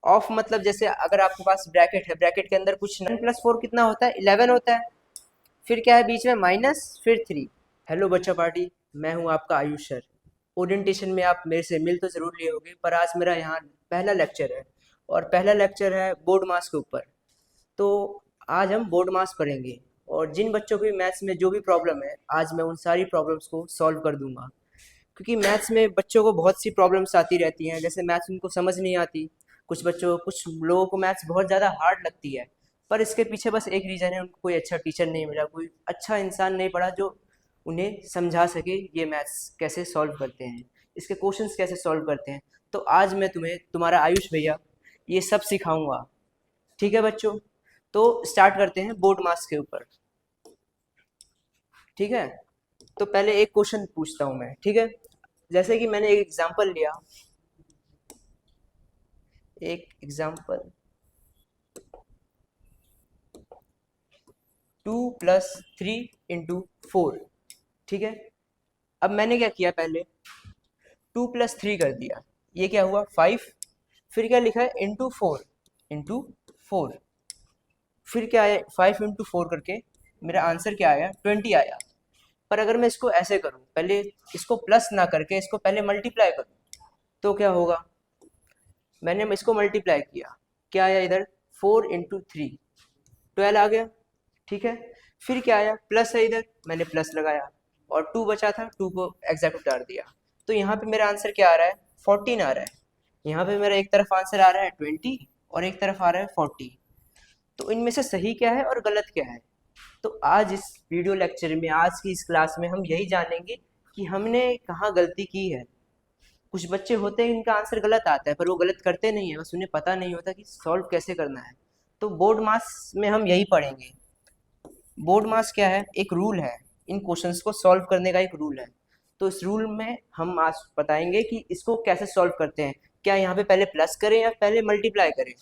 Of मतलब जैसे अगर आपके पास ब्रैकेट है, ब्रैकेट के अंदर कुछ 9+4 कितना होता है, 11 होता है। फिर क्या है बीच में माइनस, फिर 3। हेलो बच्चा पार्टी, मैं हूँ आपका आयुष सर। ओरिएंटेशन में आप मेरे से मिल तो ज़रूर लिए होगे, पर आज मेरा यहाँ पहला लेक्चर है, और पहला लेक्चर है बोर्ड मास के ऊपर। तो आज हम बोर्ड मास पढ़ेंगे, और जिन बच्चों को भी मैथ्स में जो भी प्रॉब्लम है, आज मैं उन सारी प्रॉब्लम्स को सॉल्व कर दूंगा। क्योंकि मैथ्स में बच्चों को बहुत सी प्रॉब्लम्स आती रहती हैं, जैसे मैथ्स उनको समझ नहीं आती। कुछ लोगों को मैथ्स बहुत ज़्यादा हार्ड लगती है, पर इसके पीछे बस एक रीज़न है, उनको कोई अच्छा टीचर नहीं मिला, कोई अच्छा इंसान नहीं पढ़ा जो उन्हें समझा सके ये मैथ्स कैसे सॉल्व करते हैं, इसके क्वेश्चंस कैसे सॉल्व करते हैं। तो आज मैं तुम्हें, तुम्हारा आयुष भैया, ये सब सिखाऊंगा। ठीक है बच्चों, तो स्टार्ट करते हैं बोर्ड मास के ऊपर। ठीक है, तो पहले एक क्वेश्चन पूछता हूँ मैं, ठीक है। जैसे कि मैंने एक एग्जांपल लिया, एक एग्जांपल 2+3 × 4। ठीक है, अब मैंने क्या किया, पहले 2+3 कर दिया, ये क्या हुआ 5। फिर क्या लिखा है इंटू 4। फिर क्या है 5 × 4 करके मेरा आंसर क्या आया, 20 आया। पर अगर मैं इसको ऐसे करूं, पहले इसको प्लस ना करके इसको पहले मल्टीप्लाई करूं, तो क्या होगा, मैंने इसको मल्टीप्लाई किया, क्या आया इधर 4 × 3, 12 आ गया। ठीक है, फिर क्या आया, प्लस है इधर, मैंने प्लस लगाया, और 2 बचा था, 2 को एग्जैक्ट उतार दिया। तो यहाँ पे मेरा आंसर क्या आ रहा है, 14 आ रहा है। यहाँ पे मेरा एक तरफ आंसर आ रहा है 20, और एक तरफ आ रहा है 40। तो इनमें से सही क्या है और गलत क्या है। तो आज इस वीडियो लेक्चर में, आज की इस क्लास में हम यही जानेंगे कि हमने कहाँ गलती की है। कुछ बच्चे होते हैं इनका आंसर गलत आता है, पर वो गलत करते नहीं है, बस उन्हें पता नहीं होता कि सॉल्व कैसे करना है। तो बोर्ड मास में हम यही पढ़ेंगे। बोर्ड मास क्या है, एक रूल है, इन क्वेश्चंस को सॉल्व करने का एक रूल है। तो इस रूल में हम आज बताएंगे कि इसको कैसे सॉल्व करते हैं, क्या यहाँ पे पहले प्लस करें या पहले मल्टीप्लाई करें।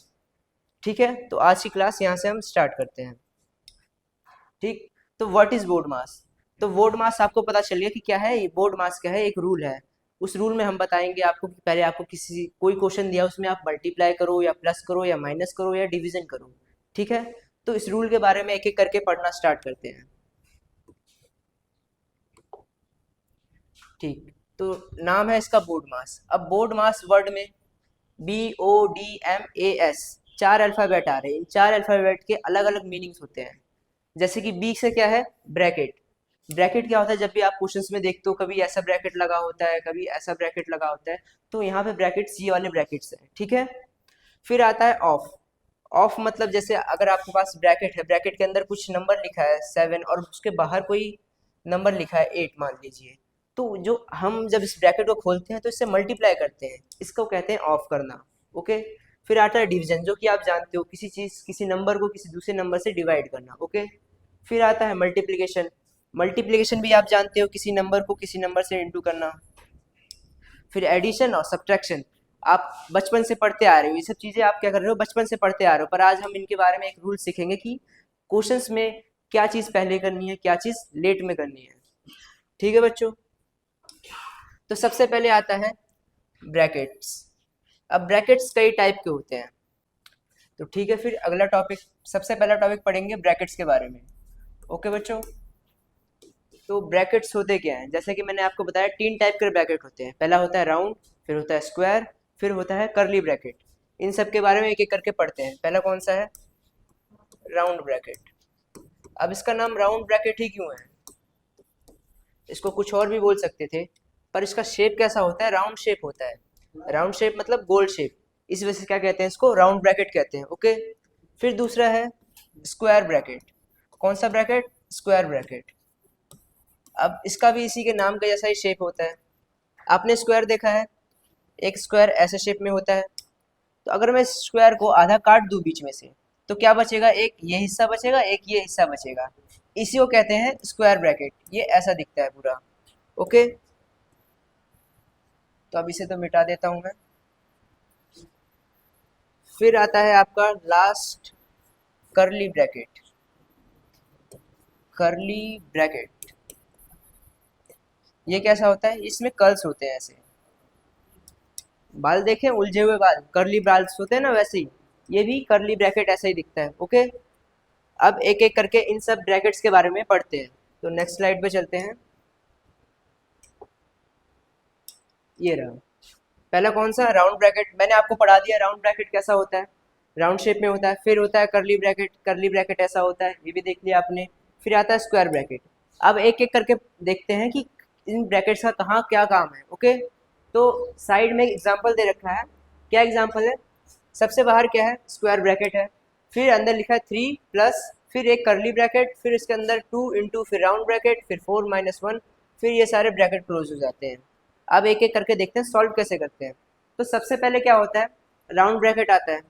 ठीक है, तो आज की क्लास यहाँ से हम स्टार्ट करते हैं। ठीक, तो व्हाट इज बोर्ड मास। तो बोर्ड मास आपको पता चल गया कि क्या है, ये बोर्ड मास क्या है, एक रूल है। उस रूल में हम बताएंगे आपको कि पहले आपको किसी कोई क्वेश्चन दिया, उसमें आप मल्टीप्लाई करो या प्लस करो या माइनस करो या डिवीजन करो। ठीक है, तो इस रूल के बारे में एक एक करके पढ़ना स्टार्ट करते हैं। ठीक, तो नाम है इसका बोर्ड मास। अब बोर्ड मास वर्ड में BODMAS 4 अल्फ़ाबेट आ रहे हैं। इन 4 अल्फ़ाबेट के अलग अलग मीनिंग्स होते हैं। जैसे कि बी से क्या है, ब्रैकेट। ब्रैकेट क्या होता है, जब भी आप क्वेश्चंस में देखते हो, कभी ऐसा ब्रैकेट लगा होता है, कभी ऐसा ब्रैकेट लगा होता है। तो यहाँ पे ब्रैकेट्स ये वाले ब्रैकेट्स हैं। ठीक है, फिर आता है ऑफ। ऑफ मतलब जैसे अगर आपके पास ब्रैकेट है, ब्रैकेट के अंदर कुछ नंबर लिखा है 7, और उसके बाहर कोई नंबर लिखा है 8 मान लीजिए। तो जो हम जब इस ब्रैकेट को खोलते हैं तो इससे मल्टीप्लाई करते हैं, इसको कहते हैं ऑफ करना। ओके, फिर आता है डिवीजन, जो कि आप जानते हो, किसी चीज़, किसी नंबर को किसी दूसरे नंबर से डिवाइड करना। ओके, फिर आता है मल्टीप्लिकेशन। मल्टीप्लिकेशन भी आप जानते हो, किसी नंबर को किसी नंबर से इंटू करना। फिर एडिशन और सब्ट्रैक्शन, आप बचपन से पढ़ते आ रहे हो, ये सब चीज़ें आप क्या कर रहे हो, बचपन से पढ़ते आ रहे हो, पर आज हम इनके बारे में एक रूल सीखेंगे कि क्वेश्चंस में क्या चीज़ पहले करनी है, क्या चीज़ लेट में करनी है। ठीक है बच्चों, तो सबसे पहले आता है ब्रैकेट्स। अब ब्रैकेट्स कई टाइप के होते हैं। तो ठीक है, फिर अगला टॉपिक, सबसे पहला टॉपिक पढ़ेंगे ब्रैकेट्स के बारे में। ओके बच्चों, तो ब्रैकेट्स होते क्या हैं, जैसे कि मैंने आपको बताया 3 टाइप के ब्रैकेट होते हैं। पहला होता है राउंड, फिर होता है स्क्वायर, फिर होता है कर्ली ब्रैकेट। इन सब के बारे में एक एक करके पढ़ते हैं। पहला कौन सा है, राउंड ब्रैकेट। अब इसका नाम राउंड ब्रैकेट ही क्यों है, इसको कुछ और भी बोल सकते थे, पर इसका शेप कैसा होता है, राउंड शेप होता है। राउंड शेप मतलब गोल शेप, इस वजह से क्या कहते हैं, इसको राउंड ब्रैकेट कहते हैं। ओके, फिर दूसरा है स्क्वायर ब्रैकेट। कौन सा ब्रैकेट, स्क्वायर ब्रैकेट। अब इसका भी इसी के नाम का जैसा ही शेप होता है। आपने स्क्वायर देखा है, एक स्क्वायर ऐसे शेप में होता है। तो अगर मैं स्क्वायर को आधा काट दूं बीच में से, तो क्या बचेगा, एक ये हिस्सा बचेगा, एक ये हिस्सा बचेगा। इसी को कहते हैं स्क्वायर ब्रैकेट। ये ऐसा दिखता है पूरा। ओके, तो अब इसे तो मिटा देता हूं मैं। फिर आता है आपका last, curly bracket. Curly bracket ये कैसा होता है, इसमें कर्ल्स होते हैं ऐसे। बाल देखे, उलझे हुए बाल, कर्ली बाल्स होते हैं ना, वैसे ही ये भी कर्ली ब्रैकेट ऐसा ही दिखता है। ओके, अब एक एक करके इन सब ब्रैकेट्स के बारे में पढ़ते हैं। तो नेक्स्ट स्लाइड पे चलते हैं। ये रहा पहला कौन सा, राउंड ब्रैकेट। मैंने आपको पढ़ा दिया राउंड ब्रैकेट कैसा होता है, राउंड शेप में होता है। फिर होता है कर्ली ब्रैकेट, कर्ली ब्रैकेट ऐसा होता है, ये भी देख लिया आपने। फिर आता है स्क्वायर ब्रैकेट। अब एक एक करके देखते हैं कि इन ब्रैकेट्स का कहाँ क्या काम है। ओके, तो साइड में एग्जाम्पल दे रखा है। क्या एग्जाम्पल है, सबसे बाहर क्या है, स्क्वायर ब्रैकेट है। फिर अंदर लिखा है 3 प्लस, फिर एक कर्ली ब्रैकेट, फिर इसके अंदर 2 इंटू, फिर राउंड ब्रैकेट, फिर 4 माइनस 1, फिर ये सारे ब्रैकेट क्लोज हो जाते हैं। अब एक एक करके देखते हैं सॉल्व कैसे करते हैं। तो सबसे पहले क्या होता है, राउंड ब्रैकेट आता है।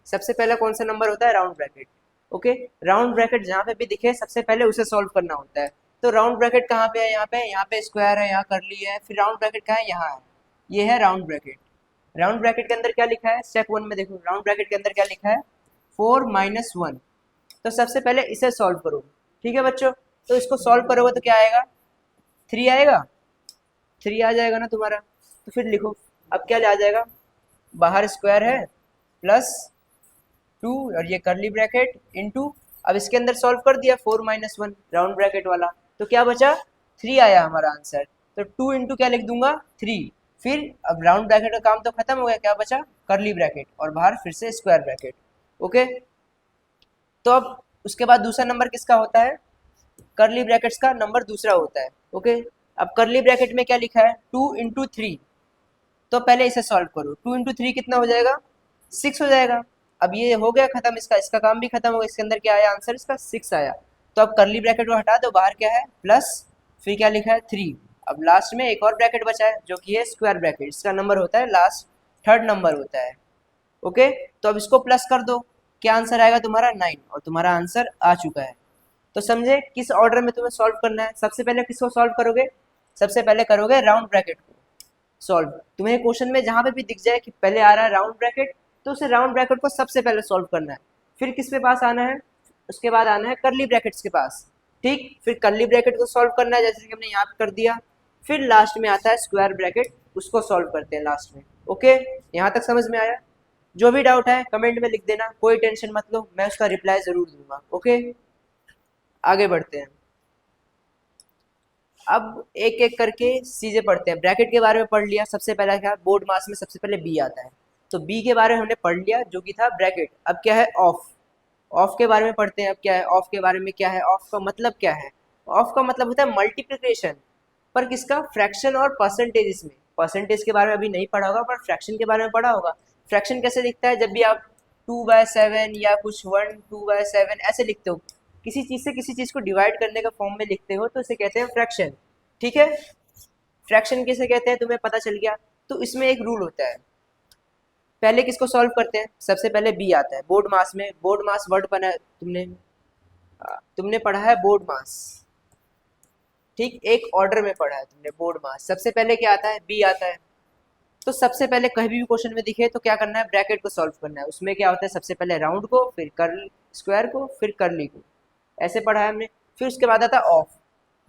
सबसे पहला कौन सा नंबर होता है, round bracket. Okay, round bracket जहाँ पे भी दिखे सबसे पहले उसे सॉल्व करना होता है। तो राउंड ब्रैकेट कहाँ पे है, यहाँ पे स्क्वायर है, यहाँ कर्ली है। फिर राउंड ब्रैकेट कहाँ है, यहाँ है, ये है राउंड ब्रैकेट। राउंड ब्रैकेट के अंदर क्या लिखा है, स्टेप 1 में देखो राउंड ब्रैकेट के अंदर क्या लिखा है, 4 माइनस 1। तो सबसे पहले इसे सॉल्व करो। ठीक है बच्चों, तो इसको सॉल्व करोगे तो क्या आएगा, 3 आएगा, 3 आ जाएगा ना तुम्हारा। तो फिर लिखो, अब क्या आ जाएगा, बाहर स्क्वायर है प्लस 2 और ये करली ब्रैकेट इनटू, अब इसके अंदर सॉल्व कर दिया 4 माइनस 1 राउंड ब्रैकेट वाला, तो क्या बचा, 3 आया हमारा आंसर। तो 2 इंटू क्या लिख दूंगा, 3। फिर अब राउंड ब्रैकेट का काम तो खत्म हो गया, क्या बचा, करली ब्रैकेट और बाहर फिर से स्क्वायर ब्रैकेट। ओके, तो अब उसके बाद दूसरा नंबर किसका होता है, करली ब्रैकेट्स का नंबर दूसरा होता है। ओके, अब करली ब्रैकेट में क्या लिखा है, 2 इंटू 3। तो पहले इसे सॉल्व करो, 2 इंटू 3 कितना हो जाएगा, 6 हो जाएगा। अब ये हो गया खत्म, इसका इसका काम भी खत्म हो गया। इसके अंदर क्या आया आंसर, इसका 6 आया। तो अब करली ब्रैकेट को हटा दो, बाहर क्या है, प्लस, फिर क्या लिखा है, 3। अब लास्ट में एक और ब्रैकेट बचा है जो कि है स्क्वायर ब्रैकेट, इसका नंबर होता है लास्ट, थर्ड नंबर होता है। ओके, तो अब इसको प्लस कर दो, क्या आंसर आएगा तुम्हारा, 9, और तुम्हारा आंसर आ चुका है। तो समझे किस ऑर्डर में तुम्हें सॉल्व करना है। सबसे पहले किसको सॉल्व करोगे, सबसे पहले करोगे राउंड ब्रैकेट को सॉल्व। तुम्हें क्वेश्चन में जहां पे भी दिख जाए कि पहले आ रहा है राउंड ब्रैकेट, तो उसे राउंड ब्रैकेट को सबसे पहले सॉल्व करना है। फिर किस पे पास आना है, उसके बाद आना है करली ब्रैकेट्स के पास। ठीक, फिर करली ब्रैकेट को सॉल्व करना है जैसे कि हमने यहाँ पे कर दिया। फिर लास्ट में आता है स्क्वायर ब्रैकेट, उसको सॉल्व करते हैं लास्ट में। ओके, यहाँ तक समझ में आया। जो भी डाउट है कमेंट में लिख देना, कोई टेंशन मत लो, मैं उसका रिप्लाई जरूर दूंगा। ओके, आगे बढ़ते हैं। अब एक एक करके चीजें पढ़ते हैं। ब्रैकेट के बारे में पढ़ लिया, सबसे पहला क्या, बोर्ड मास में सबसे पहले बी आता है, तो बी के बारे में हमने पढ़ लिया जो कि था ब्रैकेट। अब क्या है, ऑफ। ऑफ के बारे में पढ़ते हैं। अब क्या है, ऑफ के बारे में क्या है, ऑफ का मतलब क्या है। ऑफ का मतलब होता है मल्टीप्लिकेशन, पर किसका, फ्रैक्शन और परसेंटेज में। परसेंटेज के बारे में अभी नहीं पढ़ा होगा, पर फ्रैक्शन के बारे में पढ़ा होगा। फ्रैक्शन कैसे दिखता है, जब भी आप 2/7 या कुछ 1/2/7 ऐसे लिखते हो, किसी चीज़ से किसी चीज़ को डिवाइड करने का फॉर्म में लिखते हो, तो इसे कहते हैं फ्रैक्शन। ठीक है, फ्रैक्शन किसे कहते हैं तुम्हें पता चल गया। तो इसमें एक रूल होता है, पहले किसको सॉल्व करते हैं, सबसे पहले बी आता है बोर्ड मास में। बोर्ड मास वर्ड बना तुमने, तुमने पढ़ा है बोर्ड मास। ठीक, एक ऑर्डर में पढ़ा है तुमने बोर्ड मास। सबसे पहले क्या आता है, बी आता है। तो सबसे पहले कहीं भी क्वेश्चन में दिखे तो क्या करना है, ब्रैकेट को सॉल्व करना है। उसमें क्या होता है, सबसे पहले राउंड को, फिर कर्ल स्क्वायर को, फिर कर्ली को, ऐसे पढ़ा है हमने। फिर उसके बाद आता है ऑफ।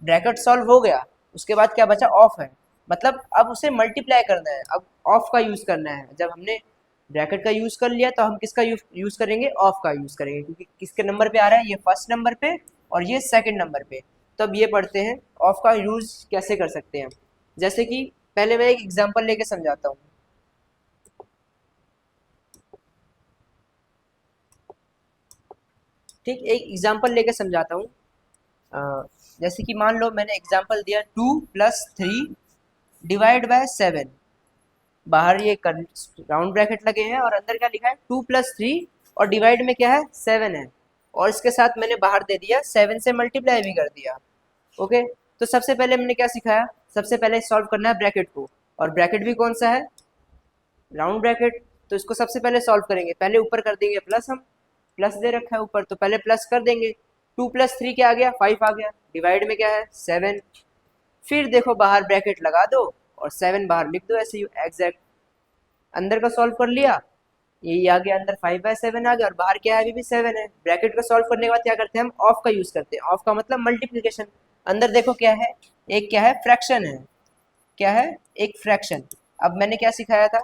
ब्रैकेट सॉल्व हो गया, उसके बाद क्या बचा, ऑफ है। मतलब अब उसे मल्टीप्लाई करना है, अब ऑफ का यूज़ करना है। जब हमने ब्रैकेट का यूज़ कर लिया तो हम किसका यूज़ करेंगे, ऑफ का यूज़ करेंगे, क्योंकि किसके नंबर पे आ रहा है, ये फर्स्ट नंबर पे और ये सेकंड नंबर पे। तो अब ये पढ़ते हैं ऑफ का यूज़ कैसे कर सकते हैं। जैसे कि पहले मैं एक एग्जांपल लेके समझाता हूँ। ठीक, एक एग्जांपल लेके समझाता हूँ। जैसे कि मान लो मैंने एग्जांपल दिया 2+3 डिवाइड बाय 7। बाहर ये राउंड ब्रैकेट लगे हैं और अंदर क्या लिखा है, 2+3 और डिवाइड में क्या है, 7 है। और इसके साथ मैंने बाहर दे दिया 7 से मल्टीप्लाई भी कर दिया। ओके, तो सबसे पहले मैंने क्या सिखाया, सबसे पहले सॉल्व करना है ब्रैकेट को, और ब्रैकेट भी कौन सा है, राउंड ब्रैकेट। तो इसको सबसे पहले सॉल्व करेंगे, पहले ऊपर कर देंगे प्लस, हम प्लस दे रखा है ऊपर तो पहले प्लस कर देंगे। 2+3 क्या आ गया, 5 आ गया। डिवाइड में क्या है, 7। फिर देखो बाहर ब्रैकेट लगा दो और 7 बाहर लिख दो ऐसे ही एग्जैक्ट। अंदर का सॉल्व कर लिया, यही आ गया अंदर, 5/7 आ गया, और बाहर क्या है, अभी भी 7 है। ब्रैकेट को सॉल्व करने के बाद क्या करते हैं, हम ऑफ का यूज करते हैं। ऑफ का मतलब मल्टीप्लीकेशन। अंदर देखो क्या है, एक क्या है, फ्रैक्शन है। क्या है, एक फ्रैक्शन। अब मैंने क्या सिखाया था,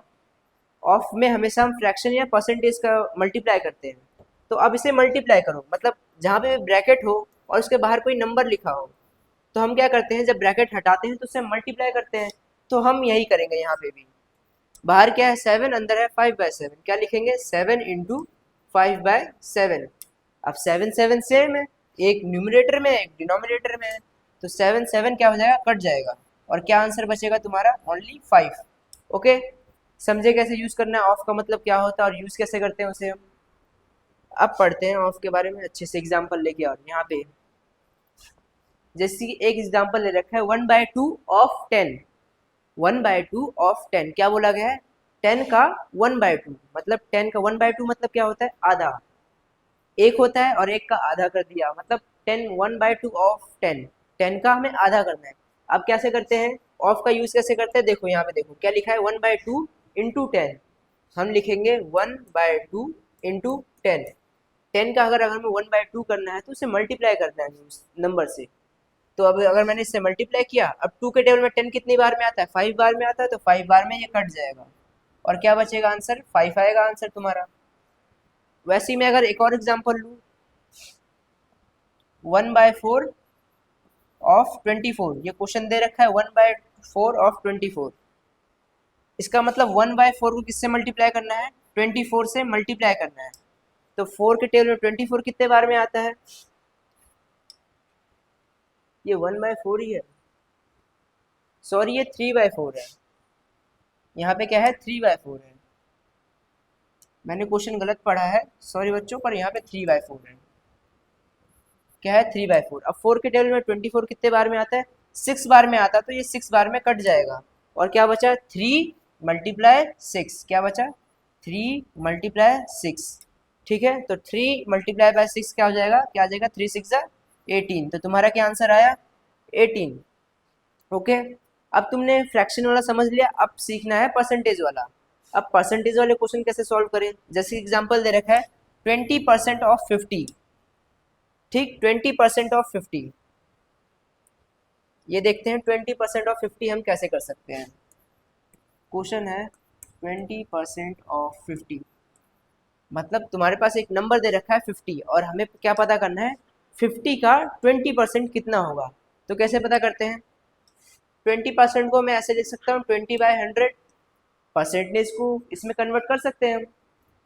ऑफ में हमेशा हम फ्रैक्शन या परसेंटेज का मल्टीप्लाई करते हैं। तो अब इसे मल्टीप्लाई करो, मतलब जहाँ पे ब्रैकेट हो और उसके बाहर कोई नंबर लिखा हो, तो हम क्या करते हैं, जब ब्रैकेट हटाते हैं तो उससे मल्टीप्लाई करते हैं। तो हम यही करेंगे यहाँ पे भी। बाहर क्या है 7, अंदर है 5/7, क्या लिखेंगे 7 इंटू 5/7। अब 7 7 सेम है, एक न्यूमरेटर में एक डिनोमिनेटर में है, तो 7 7 क्या हो जाएगा, कट जाएगा, और क्या आंसर बचेगा तुम्हारा, ओनली 5। ओके, समझे कैसे यूज करना है, ऑफ का मतलब क्या होता है और यूज कैसे करते हैं उसे हम। अब पढ़ते हैं ऑफ के बारे में अच्छे से, एग्जाम्पल लेके। और यहाँ पे जैसे कि एक एग्जाम्पल ले रखा है 1/2 ऑफ 10। 1/2 ऑफ 10 क्या बोला गया है, 10 का 1/2 मतलब 10 का 1/2 मतलब क्या होता है, आधा। एक होता है और एक का आधा कर दिया, मतलब 10 1/2 ऑफ 10, 10 का हमें आधा करना है। अब कैसे करते हैं, ऑफ का यूज कैसे करते हैं, देखो यहाँ पे देखो क्या लिखा है, 1/2 इंटू 10। हम लिखेंगे 1/2 इंटू 10। 10 का अगर हमें 1/2 करना है तो उसे मल्टीप्लाई करना है नंबर से। तो अब अगर मैंने इससे मल्टीप्लाई किया, अब 2 के टेबल में 10 कितनी बार में आता है, 5 बार में आता है, तो 5 बार में ये कट जाएगा और क्या बचेगा, आंसर 5 आएगा आंसर तुम्हारा। वैसे ही मैं अगर एक और एग्जांपल लूँ, 1/4 ऑफ 24, ये क्वेश्चन दे रखा है 1/4 ऑफ 24। इसका मतलब 1/4 को किससे मल्टीप्लाई करना है, 24 से मल्टीप्लाई करना है। तो 4 के टेबल में 24 कितने बार में आता है, ये 1/4 ही है, सॉरी ये 3/4 है। यहाँ पे क्या है, 3/4 है, मैंने क्वेश्चन गलत पढ़ा है, सॉरी बच्चों, पर यहाँ पे 3/4 है। क्या है, 3/4। अब 4 के टेबल में 24 कितने बार में आता है, 6 बार में आता है, तो ये 6 बार में कट जाएगा और क्या बचा, 3 मल्टीप्लाई 6, क्या बचा, 3 मल्टीप्लाई 6। ठीक है, तो 3 मल्टीप्लाई बाय 6 क्या हो जाएगा, क्या आ जाएगा, 3 6 18। तो तुम्हारा क्या आंसर आया, 18। ओके, अब तुमने फ्रैक्शन वाला समझ लिया, अब सीखना है परसेंटेज वाला। अब परसेंटेज वाले क्वेश्चन कैसे सॉल्व करें, जैसे एग्जांपल दे रखा है 20% ऑफ 50। ठीक, 20% ऑफ 50, ये देखते हैं 20% ऑफ 50 हम कैसे कर सकते हैं। क्वेश्चन है 20% ऑफ 50, मतलब तुम्हारे पास एक नंबर दे रखा है 50 और हमें क्या पता करना है, 50 का 20% कितना होगा। तो कैसे पता करते हैं, 20% को मैं ऐसे लिख सकता हूँ 20/100। परसेंटेज को इसमें कन्वर्ट कर सकते हैं हम।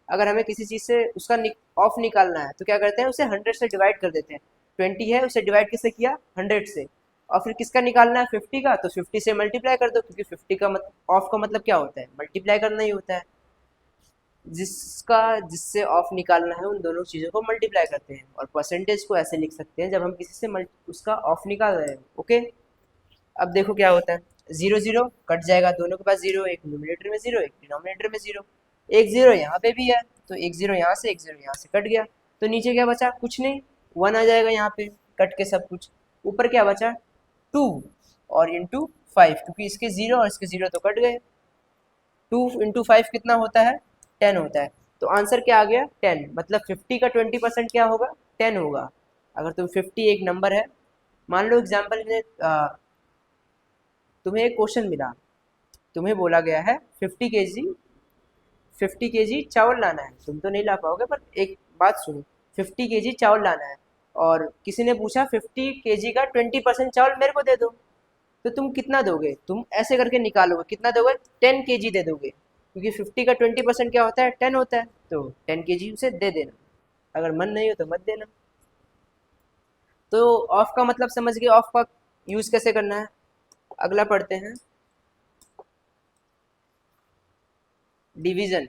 अगर हमें किसी चीज़ से उसका ऑफ निकालना है तो क्या करते हैं, उसे 100 से डिवाइड कर देते हैं। 20 है, उसे डिवाइड किससे किया, 100 से। और फिर किसका निकालना है, 50 का, तो 50 से मल्टीप्लाई कर दो, क्योंकि 50 का ऑफ का मतलब क्या होता है, मल्टीप्लाई करना ही होता है। जिससे ऑफ निकालना है उन दोनों चीज़ों को मल्टीप्लाई करते हैं। और परसेंटेज को ऐसे लिख सकते हैं जब हम किसी से उसका ऑफ निकाल रहे हैं। ओके, अब देखो क्या होता है, 0 0 कट जाएगा, दोनों के पास 0, एक न्यूमरेटर में 0, एक डिनोमिनेटर में 0। एक 0 यहाँ पे भी है, तो एक 0 यहाँ से, एक 0 यहाँ से कट गया, तो नीचे क्या बचा, कुछ नहीं, 1 आ जाएगा यहाँ पे, कट के सब कुछ। ऊपर क्या बचा, 2 और इंटू 5, क्योंकि इसके 0 और इसके 0 तो कट गए। 2 इंटू 5 कितना होता है, 10 होता है। तो आंसर क्या आ गया, 10, मतलब 50 का 20% क्या होगा, 10 होगा। अगर तुम 50 एक नंबर है, मान लो एग्जाम्पल में तुम्हें एक क्वेश्चन मिला, तुम्हें बोला गया है 50 केजी चावल लाना है, तुम तो नहीं ला पाओगे, पर एक बात सुनो, 50 केजी चावल लाना है और किसी ने पूछा 50 केजी का 20% चावल मेरे को दे दो, तो तुम कितना दोगे, तुम ऐसे करके निकालोगे, कितना दोगे, 10 केजी दे दोगे, क्योंकि 50 का 20% क्या होता है, 10 होता है, तो 10 केजी उसे दे देना, अगर मन नहीं हो तो मत देना। तो ऑफ का मतलब समझ गए, ऑफ का यूज कैसे करना है। अगला पढ़ते हैं, डिवीजन।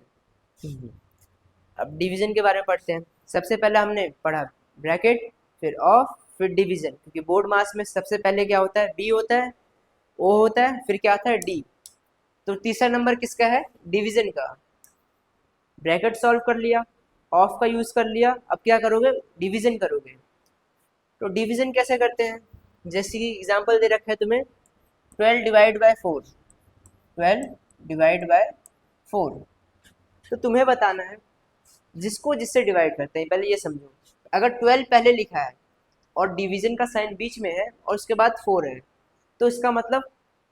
अब डिवीजन के बारे में पढ़ते हैं। सबसे पहले हमने पढ़ा ब्रैकेट, फिर ऑफ, फिर डिवीजन, क्योंकि बोर्ड मास में सबसे पहले क्या होता है, बी होता है, ओ होता है, फिर क्या आता है, डी। तो तीसरा नंबर किसका है, डिवीजन का। ब्रैकेट सॉल्व कर लिया, ऑफ का यूज कर लिया, अब क्या करोगे, डिवीजन करोगे। तो डिवीजन कैसे करते हैं, जैसे कि एग्जांपल दे रखा है तुम्हें 12 डिवाइड बाय 4, 12 डिवाइड बाय 4। तो तुम्हें बताना है जिसको जिससे डिवाइड करते हैं, पहले ये समझो। अगर 12 पहले लिखा है और डिवीजन का साइन बीच में है और उसके बाद 4 है, तो इसका मतलब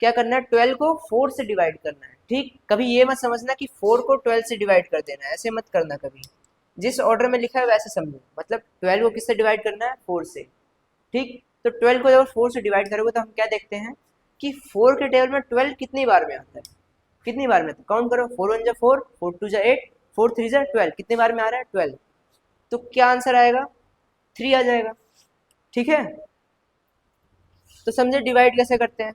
क्या करना है, 12 को 4 से डिवाइड करना है। ठीक, कभी ये मत समझना कि 4 को 12 से डिवाइड कर देना, ऐसे मत करना कभी। जिस ऑर्डर में लिखा है वैसे समझो, मतलब 12 को किससे डिवाइड करना है, 4 से। ठीक, तो 12 को जब 4 से डिवाइड करोगे तो हम क्या देखते हैं कि 4 के टेबल में 12 कितनी बार में आता है, कितनी बार में, तो काउंट करो, 4 1 जा 4, 4 2 जा 8, 4 3 जा 12, कितने बार में आ रहा है, 12। तो क्या आंसर आएगा, 3 आ जाएगा। ठीक है, तो समझे डिवाइड कैसे करते हैं,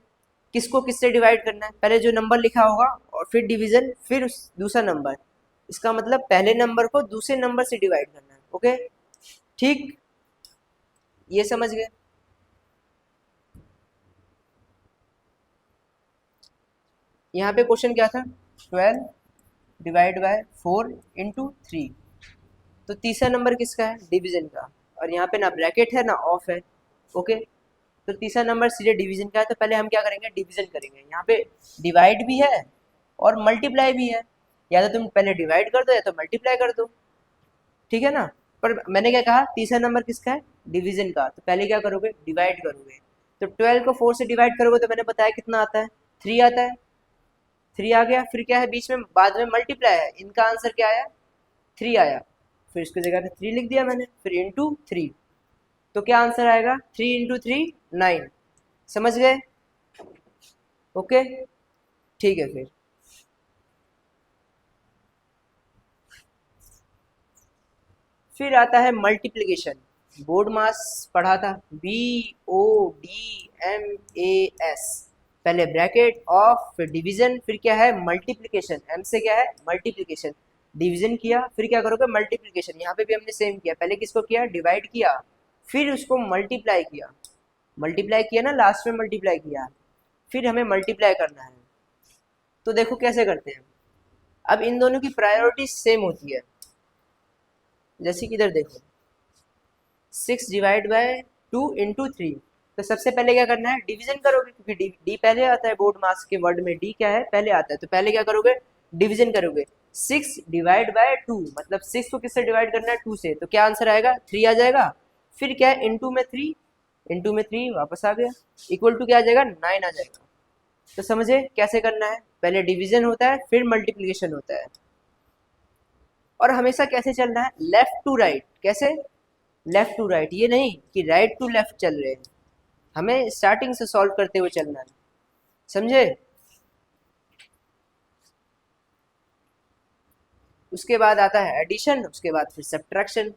किसको किससे डिवाइड करना है, पहले जो नंबर लिखा होगा और फिर डिवीजन, फिर दूसरा नंबर, इसका मतलब पहले नंबर को दूसरे नंबर से डिवाइड करना है। ओके, ठीक, ये समझ गए। यहाँ पे क्वेश्चन क्या था, 12 डिवाइड बाय 4 इंटू 3, तो तीसरा नंबर किसका है, डिवीजन का, और यहाँ पे ना ब्रैकेट है ना ऑफ है। ओके, तो तीसरा नंबर सीधे डिवीजन का है, तो पहले हम क्या करेंगे, डिवीजन करेंगे। यहाँ पे डिवाइड भी है और मल्टीप्लाई भी है, या तो तुम पहले डिवाइड कर दो या तो मल्टीप्लाई कर दो, ठीक है ना। पर मैंने क्या कहा, तीसरा नंबर किसका है, डिवीजन का, तो पहले क्या करोगे, डिवाइड करोगे। तो 12 को 4 से डिवाइड करोगे तो मैंने बताया कितना आता है, 3 आता है, 3 आ गया। फिर क्या है बीच में, बाद में मल्टीप्लाई है, इनका आंसर क्या आया, 3 आया, फिर इसकी जगह पे 3 लिख दिया मैंने, फिर इंटू 3, तो क्या आंसर आएगा, 3 इंटू 3 9। समझ गए, ओके, ठीक है। फिर आता है मल्टीप्लिकेशन, बोर्ड मास पढ़ा था, BODMAS, पहले ब्रैकेट ऑफ, फिर डिवीजन, फिर क्या है मल्टीप्लिकेशन, एम से क्या है मल्टीप्लिकेशन, डिवीजन किया, फिर क्या करोगे मल्टीप्लिकेशन। यहाँ पे भी हमने सेम किया, पहले किसको किया, डिवाइड किया, फिर उसको मल्टीप्लाई किया, मल्टीप्लाई किया ना, लास्ट में मल्टीप्लाई किया, फिर हमें मल्टीप्लाई करना है। तो देखो कैसे करते हैं, अब इन दोनों की प्रायोरिटी सेम होती है, जैसे कि इधर देखो, 6 डिवाइड बाय 2 इंटू 3, तो सबसे पहले क्या करना है, डिवीजन करोगे, क्योंकि डी पहले आता है, बोर्ड मास के वर्ड में डी क्या है, पहले आता है, तो पहले क्या करोगे, डिवीजन करोगे। 6 डिवाइड बाय 2, मतलब 6 को किससे डिवाइड करना है, 2 से, तो क्या आंसर आएगा, 3 आ जाएगा। फिर क्या है, इंटू में 3, इंटू में 3 वापस आ गया, इक्वल टू क्या आ जाएगा, 9 आ जाएगा। तो समझे कैसे करना है, पहले डिवीजन होता है फिर मल्टीप्लिकेशन होता है, और हमेशा कैसे चलना है, लेफ्ट टू राइट। कैसे, लेफ्ट टू राइट, ये नहीं कि राइट टू लेफ्ट चल रहे हैं, हमें स्टार्टिंग से सॉल्व करते हुए चलना है, समझे। उसके बाद आता है एडिशन, उसके बाद फिर सब्ट्रैक्शन।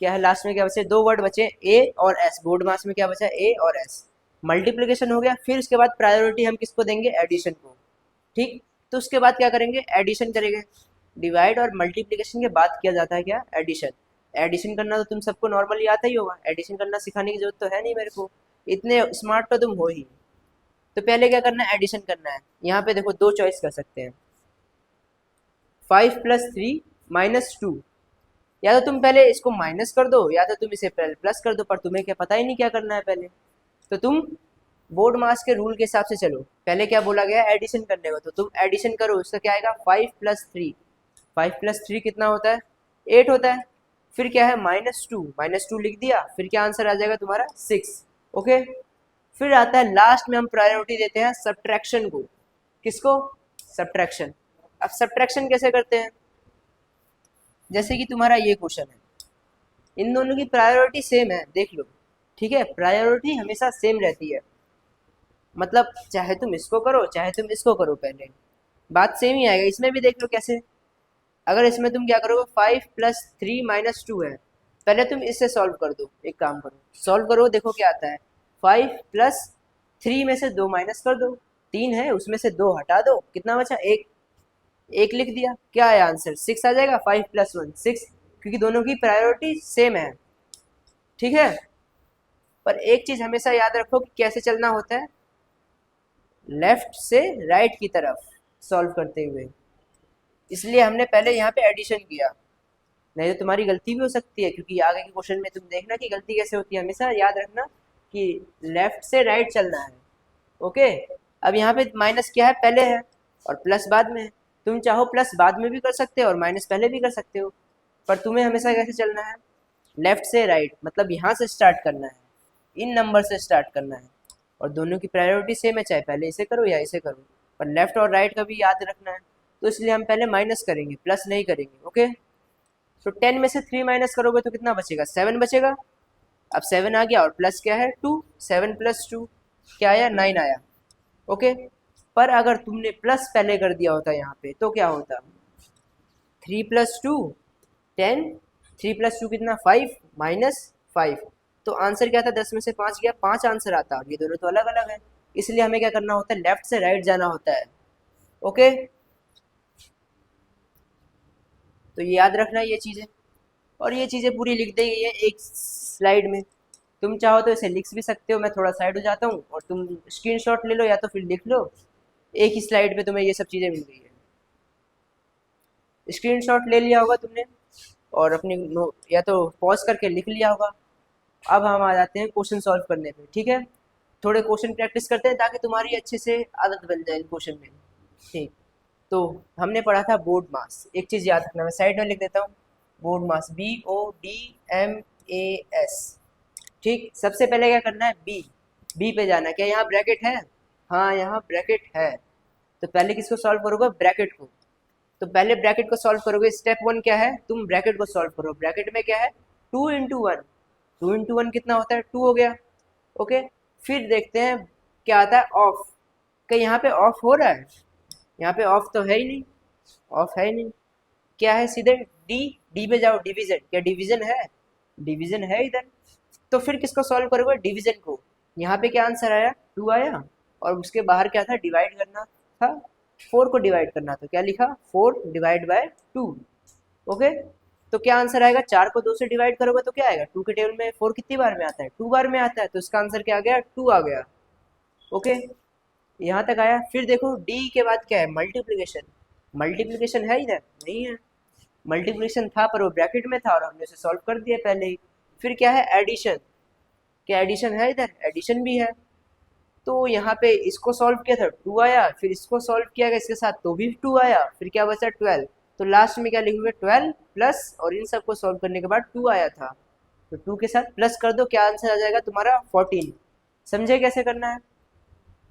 क्या है लास्ट में, क्या बचे, दो वर्ड बचे, ए और एस, बोर्ड मास में क्या बचा, ए और एस। मल्टीप्लिकेशन हो गया, फिर उसके बाद प्रायोरिटी हम किसको देंगे, एडिशन को। ठीक, तो उसके बाद क्या करेंगे, एडिशन करेंगे। डिवाइड और मल्टीप्लिकेशन के बाद किया जाता है क्या, एडिशन। एडिशन करना तो तुम सबको नॉर्मली आता ही होगा, एडिशन करना सिखाने की जरूरत तो है नहीं मेरे को, इतने स्मार्ट तो तुम हो ही। तो पहले क्या करना है, एडिशन करना है। यहाँ पे देखो दो चॉइस कर सकते हैं, 5 + 3 -2, या तो तुम पहले इसको माइनस कर दो या तो तुम इसे पहले प्लस कर दो, पर तुम्हें क्या पता ही नहीं क्या करना है पहले, तो तुम बोर्ड मास के रूल के हिसाब से चलो। पहले क्या बोला गया, एडिशन करने को, तो तुम एडिशन करो, इसका क्या आएगा, 5 + 3, 5 + 3 कितना होता है, 8 होता है। फिर क्या है, -2 लिख दिया, फिर क्या आंसर आ जाएगा तुम्हारा, 6। ओके, फिर आता है लास्ट में हम प्रायोरिटी देते हैं सब्ट्रैक्शन को। किसको, सब्ट्रैक्शन। अब सब्ट्रैक्शन कैसे करते हैं, जैसे कि तुम्हारा ये क्वेश्चन है, इन दोनों की प्रायोरिटी सेम है, देख लो, ठीक है, प्रायोरिटी हमेशा सेम रहती है, मतलब चाहे तुम इसको करो चाहे तुम इसको करो, पहले बात सेम ही आएगा। इसमें भी देख लो कैसे, अगर इसमें तुम क्या करोगे, 5 + 3 -2 है, पहले तुम इससे सॉल्व कर दो, एक काम करो, सॉल्व करो, देखो क्या आता है, 5 + 3 में से 2 माइनस कर दो, 3 है उसमें से 2 हटा दो, कितना बचा, एक, एक लिख दिया, क्या है आंसर, 6 आ जाएगा। 5 + 1 6, क्योंकि दोनों की प्रायोरिटी सेम है, ठीक है। पर एक चीज हमेशा याद रखो कि कैसे चलना होता है, लेफ्ट से राइट की तरफ सॉल्व करते हुए, इसलिए हमने पहले यहाँ पे एडिशन किया, नहीं तो तुम्हारी गलती भी हो सकती है, क्योंकि आगे के क्वेश्चन में तुम देखना कि गलती कैसे होती है, हमेशा याद रखना कि लेफ्ट से राइट चलना है। ओके, अब यहाँ पे माइनस क्या है, पहले है, और प्लस बाद में है, तुम चाहो प्लस बाद में भी कर सकते हो और माइनस पहले भी कर सकते हो, पर तुम्हें हमेशा कैसे चलना है, लेफ्ट से राइट, मतलब यहाँ से स्टार्ट करना है, इन नंबर से स्टार्ट करना है, और दोनों की प्रायोरिटी सेम है, चाहे पहले इसे करो या इसे करो। पर लेफ्ट और राइट का भी याद रखना है, तो इसलिए हम पहले माइनस करेंगे, प्लस नहीं करेंगे। ओके, तो 10 में से 3 माइनस करोगे तो कितना बचेगा, 7 बचेगा। अब 7 आ गया और प्लस क्या है 2, 7 प्लस 2 क्या आया, 9 आया। ओके, पर अगर तुमने प्लस पहले कर दिया होता यहाँ पे तो क्या होता, 3 प्लस 2 10, 3 प्लस 2 कितना 5 माइनस 5, तो आंसर क्या था, 10 में से 5 गया, 5 आंसर आता। ये दोनों तो अलग अलग है, इसलिए हमें क्या करना होता है, लेफ्ट से राइट जाना होता है। ओके, तो ये याद रखना है ये चीज़ें, और ये चीज़ें पूरी लिख दी गई है एक स्लाइड में। तुम चाहो तो इसे लिख भी सकते हो, मैं थोड़ा साइड हो जाता हूँ और तुम स्क्रीनशॉट ले लो या तो फिर लिख लो, एक ही स्लाइड पे तुम्हें ये सब चीज़ें मिल गई है। स्क्रीनशॉट ले लिया होगा तुमने और अपनी या तो पॉज करके लिख लिया होगा। अब हम आ जाते हैं क्वेश्चन सॉल्व करने पे, ठीक है। थोड़े क्वेश्चन प्रैक्टिस करते हैं ताकि तुम्हारी अच्छे से आदत बन जाए क्वेश्चन में। ठीक, तो हमने पढ़ा था बोर्ड मास, एक चीज़ याद रखना, मैं साइड में लिख देता हूँ, बोर्ड मास BODMAS। ठीक, सबसे पहले क्या करना है, बी पे जाना है। क्या यहाँ ब्रैकेट है, हाँ यहाँ ब्रैकेट है, तो पहले किसको सॉल्व करोगे, ब्रैकेट को। तो पहले ब्रैकेट को सॉल्व करोगे, स्टेप 1 क्या है, तुम ब्रैकेट को सॉल्व करो। ब्रैकेट में क्या है, 2 इंटू 1, 2 इंटू 1 कितना होता है, 2 हो गया। ओके, फिर देखते हैं क्या आता है, ऑफ। क्या यहाँ पे ऑफ हो रहा है, यहाँ पे ऑफ तो है ही नहीं, ऑफ है ही नहीं। क्या है, सीधे डी, डी पे जाओ, डिवीजन, क्या डिवीजन है, डिवीजन है इधर। तो फिर किसको सॉल्व करोगे, डिवीजन को। यहाँ पे क्या आंसर आया, 2 आया, और उसके बाहर क्या था, डिवाइड करना था, 4 को डिवाइड करना, तो क्या लिखा, 4 डिवाइड बाय 2। ओके, तो क्या आंसर आएगा, 4 को 2 से डिवाइड करोगे तो क्या आएगा, 2 के टेबल में 4 कितनी बार में आता है, 2 बार में आता है, तो इसका आंसर क्या आ गया, 2 आ गया। ओके, यहाँ तक आया। फिर देखो डी के बाद क्या है, मल्टीप्लीकेशन। मल्टीप्लीकेशन है इधर, नहीं है, मल्टीप्लिकेशन था पर वो ब्रैकेट में था और हमने उसे सॉल्व कर दिया पहले ही। फिर क्या है, एडिशन। क्या एडिशन है इधर, एडिशन भी है, तो यहाँ पे इसको सॉल्व किया था 2 आया, फिर इसको सॉल्व किया गया इसके साथ तो भी 2 आया, फिर क्या बचा 12, तो लास्ट में क्या लिखोगे 12 प्लस, और इन सबको सॉल्व करने के बाद 2 आया था, तो 2 के साथ प्लस कर दो, क्या आंसर आ जाएगा तुम्हारा 14। समझे कैसे करना है,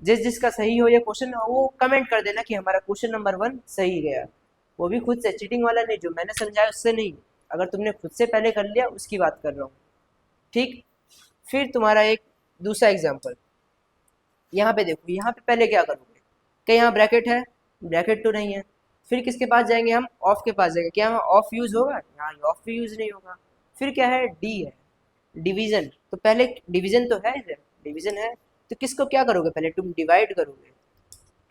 जिसका सही हो ये क्वेश्चन वो कमेंट कर देना कि हमारा क्वेश्चन नंबर 1 सही गया, वो भी खुद से, चीटिंग वाला नहीं, जो मैंने समझाया उससे नहीं, अगर तुमने खुद से पहले कर लिया उसकी बात कर रहा हूँ। ठीक, फिर तुम्हारा एक दूसरा एग्जाम्पल, यहाँ पे देखो, यहाँ पे पहले क्या करोगे, क्या यहाँ ब्रैकेट है, ब्रैकेट तो नहीं है, फिर किसके पास जाएंगे हम, ऑफ के पास जाएंगे। क्या यहाँ ऑफ यूज होगा, यहाँ ऑफ भी यूज नहीं होगा। फिर क्या है, डी है, डिवीजन, तो पहले डिवीजन तो है इधर, डिवीजन है, तो किसको क्या करोगे, पहले तुम डिवाइड करोगे,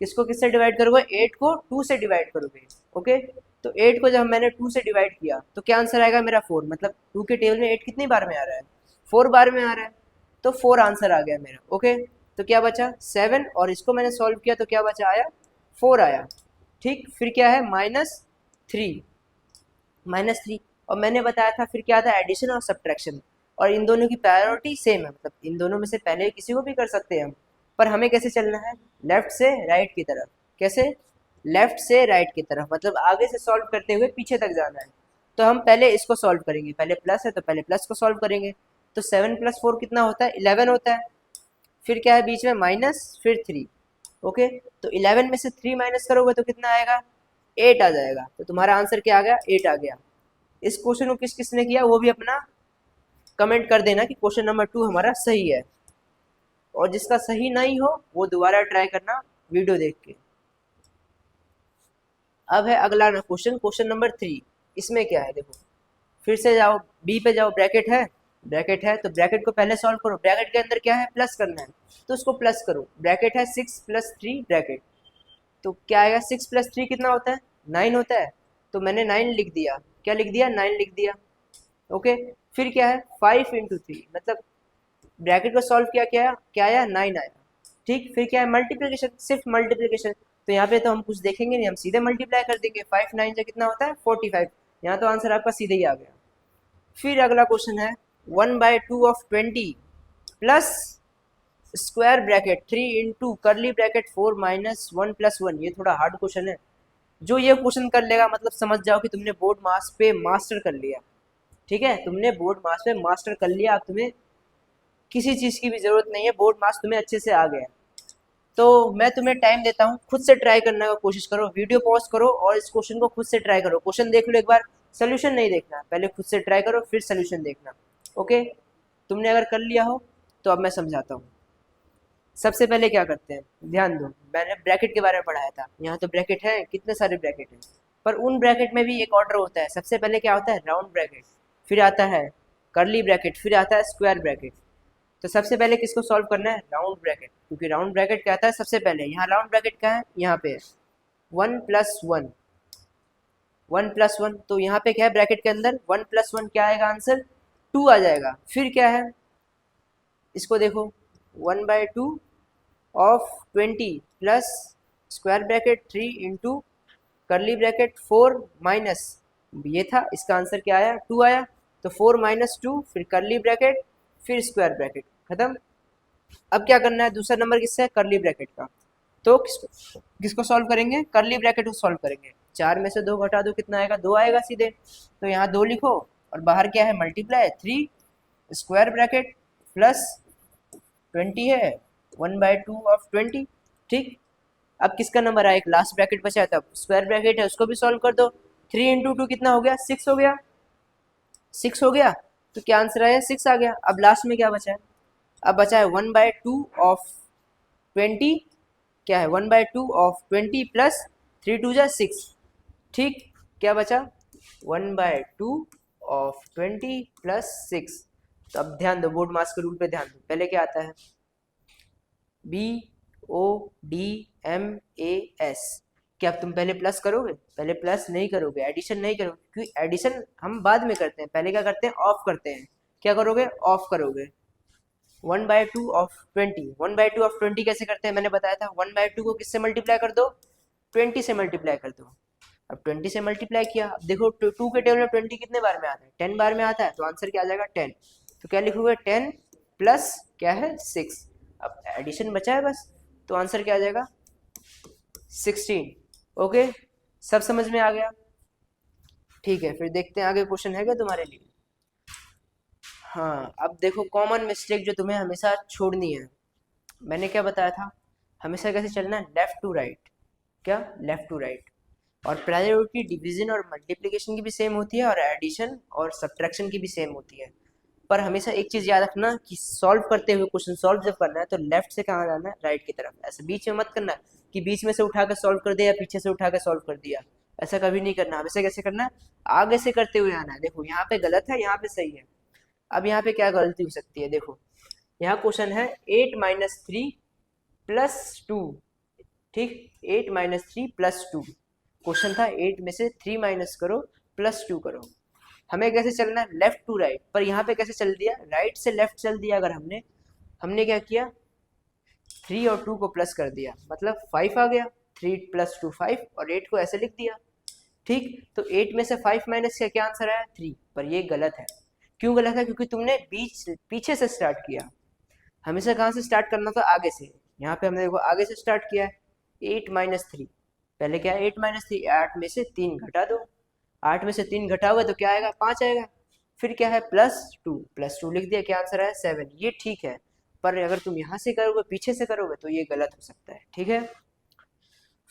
किसको किससे डिवाइड करोगे, 8 को 2 से डिवाइड करोगे। ओके, तो 8 को जब मैंने 2 से डिवाइड किया तो क्या आंसर आएगा मेरा 4, मतलब 2 के टेबल में 8 कितनी बार में आ रहा है, 4 बार में आ रहा है, तो 4 आंसर आ गया मेरा। ओके, तो क्या बचा 7, और इसको मैंने सॉल्व किया तो क्या बचा, आया 4 आया। ठीक, फिर क्या है, -3, -3, और मैंने बताया था फिर क्या था, एडिशन और सब्ट्रैक्शन, और इन दोनों की प्रायोरिटी सेम है, मतलब इन दोनों में से पहले किसी को भी कर सकते हैं हम, पर हमें कैसे चलना है, लेफ्ट से राइट की तरफ। कैसे, लेफ्ट से राइट की तरफ, मतलब आगे से सॉल्व करते हुए पीछे तक जाना है। तो हम पहले इसको सॉल्व करेंगे, पहले प्लस है तो पहले प्लस को सॉल्व करेंगे, तो 7 + 4 कितना होता है, 11 होता है। फिर क्या है बीच में माइनस, फिर 3। ओके, तो 11 में से 3 माइनस करोगे तो कितना आएगा, 8 आ जाएगा, तो तुम्हारा आंसर क्या आ गया, 8 आ गया। इस क्वेश्चन को किस किसने किया वो भी अपना कमेंट कर देना कि क्वेश्चन नंबर 2 हमारा सही है, और जिसका सही नहीं हो वो दोबारा ट्राई करना वीडियो देख के। अब है अगला ना क्वेश्चन, क्वेश्चन नंबर 3। इसमें क्या है देखो, फिर से जाओ बी पे जाओ, ब्रैकेट है, ब्रैकेट है तो ब्रैकेट को पहले सॉल्व करो, ब्रैकेट के अंदर क्या है, प्लस करना है, तो उसको प्लस करो। ब्रैकेट है 6 + 3 ब्रैकेट, तो क्या आएगा, 6 + 3 कितना होता है, 9 होता है, तो मैंने 9 लिख दिया, क्या लिख दिया, 9 लिख दिया। ओके, फिर क्या है 5 × 3, मतलब ब्रैकेट को सॉल्व किया, क्या आया 9 आया। ठीक, फिर क्या है मल्टीप्लिकेशन, सिर्फ मल्टीप्लिकेशन, तो यहाँ पे तो हम कुछ देखेंगे नहीं, हम सीधे मल्टीप्लाई कर देंगे, 5 9 से कितना होता है 45, यहाँ तो आंसर आपका सीधे ही आ गया। फिर अगला क्वेश्चन है 1/2 of 20 plus square bracket 3 into करली ब्रैकेट 4 - 1 + 1। ये थोड़ा हार्ड क्वेश्चन है, जो ये क्वेश्चन कर लेगा मतलब समझ जाओ कि तुमने बोर्ड मास पे मास्टर कर लिया। ठीक है, तुमने बोर्ड मास पे मास्टर कर लिया, अब तुम्हें किसी चीज़ की भी ज़रूरत नहीं है, बोर्ड मास तुम्हें अच्छे से आ गया। तो मैं तुम्हें टाइम देता हूँ, खुद से ट्राई करने का कोशिश करो, वीडियो पॉज करो और इस क्वेश्चन को खुद से ट्राई करो। क्वेश्चन देख लो एक बार, सोल्यूशन नहीं देखना, पहले खुद से ट्राई करो फिर सोल्यूशन देखना। ओके, तुमने अगर कर लिया हो तो अब मैं समझाता हूँ। सबसे पहले क्या करते हैं, ध्यान दो, मैंने ब्रैकेट के बारे में पढ़ाया था। यहाँ तो ब्रैकेट है, कितने सारे ब्रैकेट हैं, पर उन ब्रैकेट में भी एक ऑर्डर होता है। सबसे पहले क्या होता है, राउंड ब्रैकेट, फिर आता है कर्ली ब्रैकेट, फिर आता है स्क्वायर ब्रैकेट। तो सबसे पहले किसको सॉल्व करना है, राउंड ब्रैकेट, क्योंकि राउंड ब्रैकेट क्या आता है सबसे पहले। यहाँ राउंड ब्रैकेट क्या है, यहाँ पे है 1+1, 1+1, तो यहाँ पे क्या है ब्रैकेट के अंदर 1+1 क्या आएगा आंसर, 2 आ जाएगा। फिर क्या है, इसको देखो 1/2 of 20 plus square bracket 3 into करली ब्रैकेट 4 माइनस, ये था, इसका आंसर क्या आया, 2 आया। तो 4 माइनस 2, फिर करली ब्रैकेट, फिर स्क्वायर ब्रैकेट, खत्म। अब क्या करना है, दूसरा नंबर किससे है, करली ब्रैकेट का। तो किसको किसको सॉल्व करेंगे, करली ब्रैकेट को सॉल्व करेंगे। 4 में से 2 घटा दो, कितना आएगा, 2 आएगा सीधे। तो यहाँ 2 लिखो और बाहर क्या है, मल्टीप्लाई 3 स्क्वायर ब्रैकेट प्लस 20 है 1/2 ऑफ 20। ठीक, अब किसका नंबर आया, एक लास्ट ब्रैकेट बचा है, तब स्क्वायर ब्रैकेट है उसको भी सॉल्व कर दो। 3 इंटू 2 कितना हो गया, 6 हो गया, 6 हो गया। तो क्या आंसर आया, 6 आ गया। अब लास्ट में क्या बचा है, अब बचा है 1/2 ऑफ 20, क्या है 1/2 ऑफ 20 प्लस 3 2 जा 6। ठीक, क्या बचा 1/2 ऑफ 20 प्लस 6। तो अब ध्यान दो, बोर्ड मास के रूल पे ध्यान दो। पहले क्या आता है, BODMAS, क्या तुम पहले प्लस करोगे, पहले प्लस नहीं करोगे, एडिशन नहीं करोगे, क्योंकि एडिशन हम बाद में करते हैं, पहले क्या करते हैं, ऑफ करते हैं। क्या करोगे, ऑफ करोगे। 1/2 ऑफ 20, 1/2 ऑफ 20 कैसे करते हैं, मैंने बताया था। 1/2 को किससे मल्टीप्लाई कर दो, 20 से मल्टीप्लाई कर दो। अब 20 से मल्टीप्लाई किया, अब देखो 2 के टेबल में 20 कितने बार में आता है, 10 बार में आता है, तो आंसर क्या आ जाएगा 10। तो क्या लिखोगे, 10 प्लस क्या है 6, अब एडिशन बचा है बस, तो आंसर क्या आ जाएगा 16। ओके, सब समझ में आ गया। ठीक है, फिर देखते हैं आगे क्वेश्चन है क्या तुम्हारे लिए। हाँ, अब देखो कॉमन मिस्टेक जो तुम्हें हमेशा छोड़नी है, मैंने क्या बताया था, हमेशा कैसे चलना है, लेफ्ट टू राइट। क्या, लेफ्ट टू राइट। और प्रायोरिटी डिवीजन और मल्टीप्लिकेशन की भी सेम होती है, और एडिशन और सब्ट्रैक्शन की भी सेम होती है। पर हमेशा एक चीज़ याद रखना कि सॉल्व करते हुए, क्वेश्चन सॉल्व जब करना है तो लेफ्ट से कहाँ जाना है, राइट की तरफ। ऐसे बीच में मत करना कि बीच में से उठा कर सॉल्व कर दिया या पीछे से उठा कर सॉल्व कर दिया, ऐसा कभी नहीं करना। हमेशा कैसे करना है, आगे से करते हुए आना है। देखो यहाँ पे गलत है, यहाँ पे सही है। अब यहाँ पे क्या गलती हो सकती है, देखो यहाँ क्वेश्चन है 8-3 प्लस 2। ठीक, 8-3 प्लस 2 क्वेश्चन था, 8 में से 3 माइनस करो प्लस 2 करो। हमें कैसे चलना है, लेफ्ट टू राइट। पर यहाँ पे कैसे चल दिया, राइट से लेफ्ट चल दिया। अगर हमने क्या किया, 3 और 2 को प्लस कर दिया, मतलब 5 आ गया। 3 + 2 5, और 8 को ऐसे लिख दिया। ठीक, तो 8 में से 5 माइनस किया, क्या आंसर आया 3। पर ये गलत है। क्यों गलत है, क्योंकि तुमने पीछे से स्टार्ट किया। हमेशा कहाँ से स्टार्ट करना था, आगे से। यहाँ पे हमने देखो आगे से स्टार्ट किया है। 8-3, पहले क्या है 8-3, 8 में से 3 घटा दो, 8 में से 3 घटाओगे तो क्या आएगा, 5 आएगा। फिर क्या है +2 लिख दिया, क्या आंसर है 7। ये ठीक है, पर अगर तुम यहाँ से करोगे, पीछे से करोगे, तो ये गलत हो सकता है। ठीक है,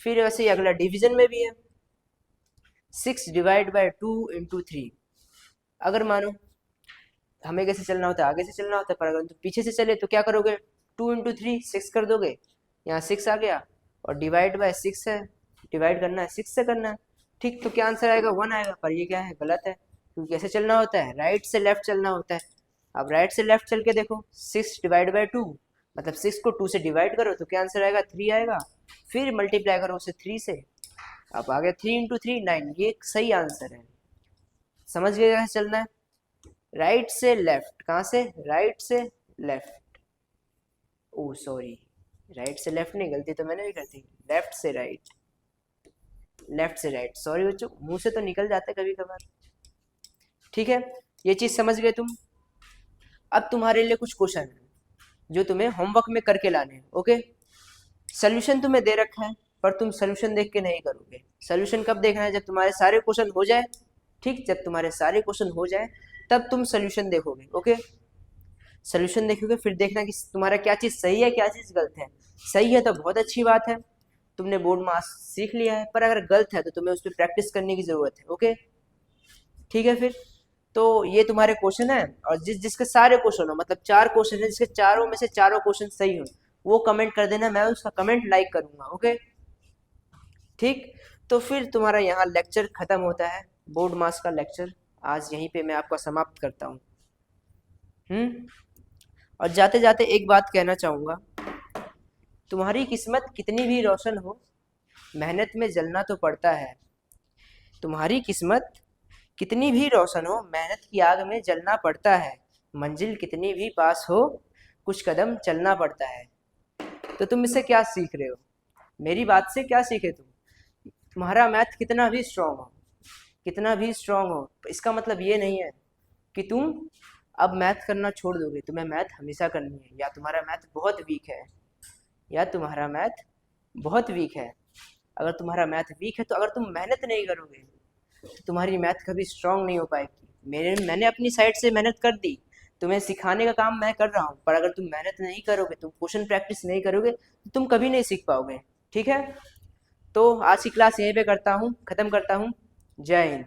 फिर वैसे ही अगला डिवीजन में भी है, 6/2 × 3। अगर मानो हमें कैसे चलना होता है, आगे से चलना होता है, पर अगर तुम पीछे से चले तो क्या करोगे, 2 × 3 6 कर दोगे, यहाँ 6 आ गया, और डिवाइड बाय 6 है, डिवाइड करना है 6 से करना है। ठीक, तो क्या आंसर आएगा 1 आएगा। पर ये क्या है, गलत है, क्योंकि कैसे चलना होता है, राइट से लेफ्ट चलना होता है। अब राइट से लेफ्ट चल के देखो, 6/2, मतलब 6 को 2 से डिवाइड करो तो क्या आंसर आएगा 3 आएगा। फिर मल्टीप्लाई करो उसे 3 से, अब आ गया 3 × 3 9, ये सही आंसर है। समझ गए कैसे चलना है, राइट से लेफ्ट। कहाँ से, राइट से लेफ्ट। ओ सॉरी, राइट से लेफ्ट नहीं, गलती तो मैंने भी कर दी, लेफ्ट से राइट, लेफ्ट से राइट। सॉरी बच्चों, मुंह से तो निकल जाते कभी कभार। ठीक है, ये चीज समझ गए तुम। अब तुम्हारे लिए कुछ क्वेश्चन है जो तुम्हें होमवर्क में करके लाने हैं। ओके, सोल्यूशन तुम्हें दे रखा है, पर तुम सोल्यूशन देख के नहीं करोगे। सोल्यूशन कब देखना है, जब तुम्हारे सारे क्वेश्चन हो जाए। ठीक, जब तुम्हारे सारे क्वेश्चन हो जाए तब तुम सोल्यूशन देखोगे। ओके, सोल्यूशन देखोगे फिर देखना कि तुम्हारा क्या चीज़ सही है क्या चीज़ गलत है। सही है तो बहुत अच्छी बात है, तुमने बोर्ड मास सीख लिया है, पर अगर गलत है तो तुम्हें उस पर प्रैक्टिस करने की ज़रूरत है। ओके, ठीक है फिर। तो ये तुम्हारे क्वेश्चन है, और जिसके सारे क्वेश्चन हो, मतलब 4 क्वेश्चन है, जिसके चारों में से चारों क्वेश्चन सही हो वो कमेंट कर देना, मैं उसका कमेंट लाइक करूंगा। ओके, ठीक। तो फिर तुम्हारा यहाँ लेक्चर खत्म होता है, बोर्ड मास का लेक्चर आज यहीं पे मैं आपका समाप्त करता हूँ। और जाते जाते एक बात कहना चाहूँगा, तुम्हारी किस्मत कितनी भी रोशन हो, मेहनत में जलना तो पड़ता है। तुम्हारी किस्मत कितनी भी रोशन हो, मेहनत की आग में जलना पड़ता है। मंजिल कितनी भी पास हो, कुछ कदम चलना पड़ता है। तो तुम इससे क्या सीख रहे हो, मेरी बात से क्या सीखे तुम? तुम्हारा मैथ कितना भी स्ट्रांग हो, कितना भी स्ट्रांग हो, इसका मतलब ये नहीं है कि तुम अब मैथ करना छोड़ दोगे। तुम्हें मैथ हमेशा करनी है। या तुम्हारा मैथ बहुत वीक है, या तुम्हारा मैथ बहुत वीक है। अगर तुम्हारा मैथ वीक है तो अगर तुम मेहनत नहीं करोगे तो तुम्हारी मैथ कभी स्ट्रांग नहीं हो पाएगी। मैंने अपनी साइड से मेहनत कर दी, तुम्हें सिखाने का काम मैं कर रहा हूँ, पर अगर तुम मेहनत नहीं करोगे, तुम क्वेश्चन प्रैक्टिस नहीं करोगे तो तुम कभी नहीं सीख पाओगे। ठीक है, तो आज की क्लास यहीं पे करता हूँ, ख़त्म करता हूँ। जय हिंद।